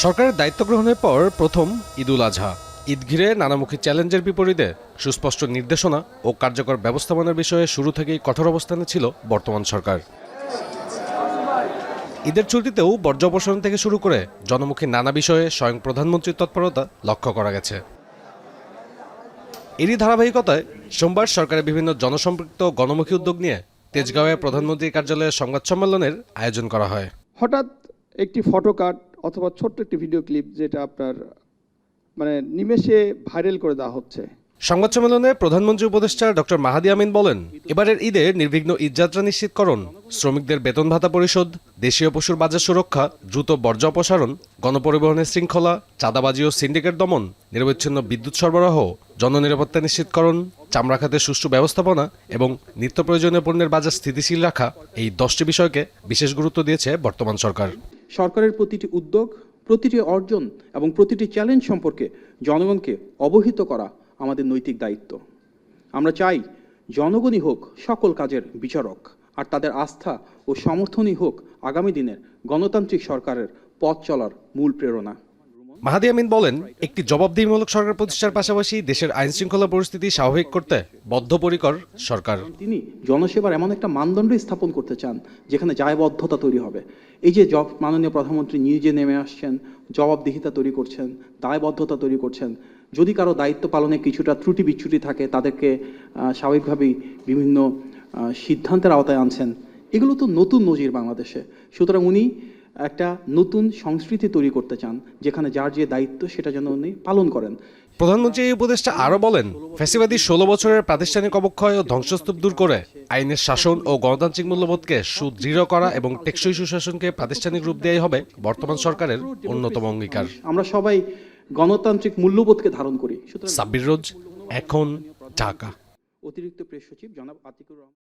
সরকারের দায়িত্ব গ্রহণের পর প্রথম ঈদুল আজহা। ঈদ ঘিরে নানামুখী চ্যালেঞ্জের বিপরীতে সুস্পষ্ট নির্দেশনা ও কার্যকর ব্যবস্থাপনার বিষয়ে শুরু থেকেই কঠোর অবস্থানে ছিল বর্তমান সরকার। ঈদের ছুটিতেও বর্জ্য অপসারণ থেকে শুরু করে জনমুখী নানা বিষয়ে স্বয়ং প্রধানমন্ত্রীর তৎপরতা লক্ষ্য করা গেছে। এরই ধারাবাহিকতায় সোমবার সরকারের বিভিন্ন জনসম্পৃক্ত গণমুখী উদ্যোগ নিয়ে তেজগাঁওয়ে প্রধানমন্ত্রীর কার্যালয়ে সংবাদ সম্মেলনের আয়োজন করা হয়। হঠাৎ একটি ফটো কার্ড অথবা ছোট্ট একটি ভিডিও ক্লিপ যেটা আপনার নিমেষে ভাইরাল করে দেওয়া হচ্ছে। সংবাদ সম্মেলনে প্রধানমন্ত্রী উপদেষ্টা ডক্টর মাহাদি আমিন বলেন, এবারের ঈদে নির্বিঘ্ন ঈদযাত্রা নিশ্চিতকরণ, শ্রমিকদের বেতন ভাতা পরিশোধ, দেশীয় পশুর বাজার সুরক্ষা, দ্রুত বর্জ্য অপসারণ, গণপরিবহনের শৃঙ্খলা, চাঁদাবাজি ও সিন্ডিকেট দমন, নিরবচ্ছিন্ন বিদ্যুৎ সরবরাহ, জননিরাপত্তা নিশ্চিতকরণ, চামড়া খাতের সুষ্ঠু ব্যবস্থাপনা এবং নিত্য প্রয়োজনীয় পণ্যের বাজার স্থিতিশীল রাখা, এই 10টি বিষয়কে বিশেষ গুরুত্ব দিয়েছে বর্তমান সরকার। সরকারের প্রতিটি উদ্যোগ, প্রতিটি অর্জন এবং প্রতিটি চ্যালেঞ্জ সম্পর্কে জনগণকে অবহিত করা আমাদের নৈতিক দায়িত্ব। আমরা চাই জনগণই হোক সকল কাজের বিচারক, আর তাদের আস্থা ও সমর্থনই হোক আগামী দিনের গণতান্ত্রিক সরকারের পথ চলার মূল প্রেরণা। মাহাদি আমিন বলেন, একটি জবাবদিহিমূলক সরকার প্রতিষ্ঠার পাশাপাশি দেশের আইন শৃঙ্খলা পরিস্থিতি স্বাভাবিক করতে বদ্ধপরিকর সরকার। তিনি জনসেবার এমন একটা মানদণ্ড স্থাপন করতে চান যেখানে দায়বদ্ধতা তৈরি হবে। এই যে মাননীয় প্রধানমন্ত্রী নিজে নেমে আসছেন, জবাবদিহিতা তৈরি করছেন, দায়বদ্ধতা তৈরি করছেন। যদি কারো দায়িত্ব পালনে কিছুটা ত্রুটি বিচ্যুতি থাকে তাদেরকে স্বাভাবিকভাবেই বিভিন্ন সিদ্ধান্তের আওতায় আনছেন। এগুলো তো নতুন নজির বাংলাদেশে। সুতরাং উনি একটা নতুন সংস্কৃতি তৈরি করতে চান যেখানে যার যে দায়িত্ব সেটা যেন উনি পালন করেন। প্রধানমন্ত্রী এই উপদেষ্টা আরও বলেন, ফ্যাসিবাদী 16 বছরের প্রাতিষ্ঠানিক অবক্ষয় ও ধ্বংসস্তূপ দূর করে আইনের শাসন ও গণতান্ত্রিক মূল্যবোধকে সুদৃঢ় করা এবং টেকসই সুশাসনকে প্রাতিষ্ঠানিক রূপ দেওয়াই হবে বর্তমান সরকারের অন্যতম অঙ্গীকার। আমরা সবাই গণতান্ত্রিক মূল্যবোধকে ধারণ করি। সাব্বির রোজ, এখন, ঢাকা। অতিরিক্ত প্রেস সচিব জনাব আতিকুর রহমান।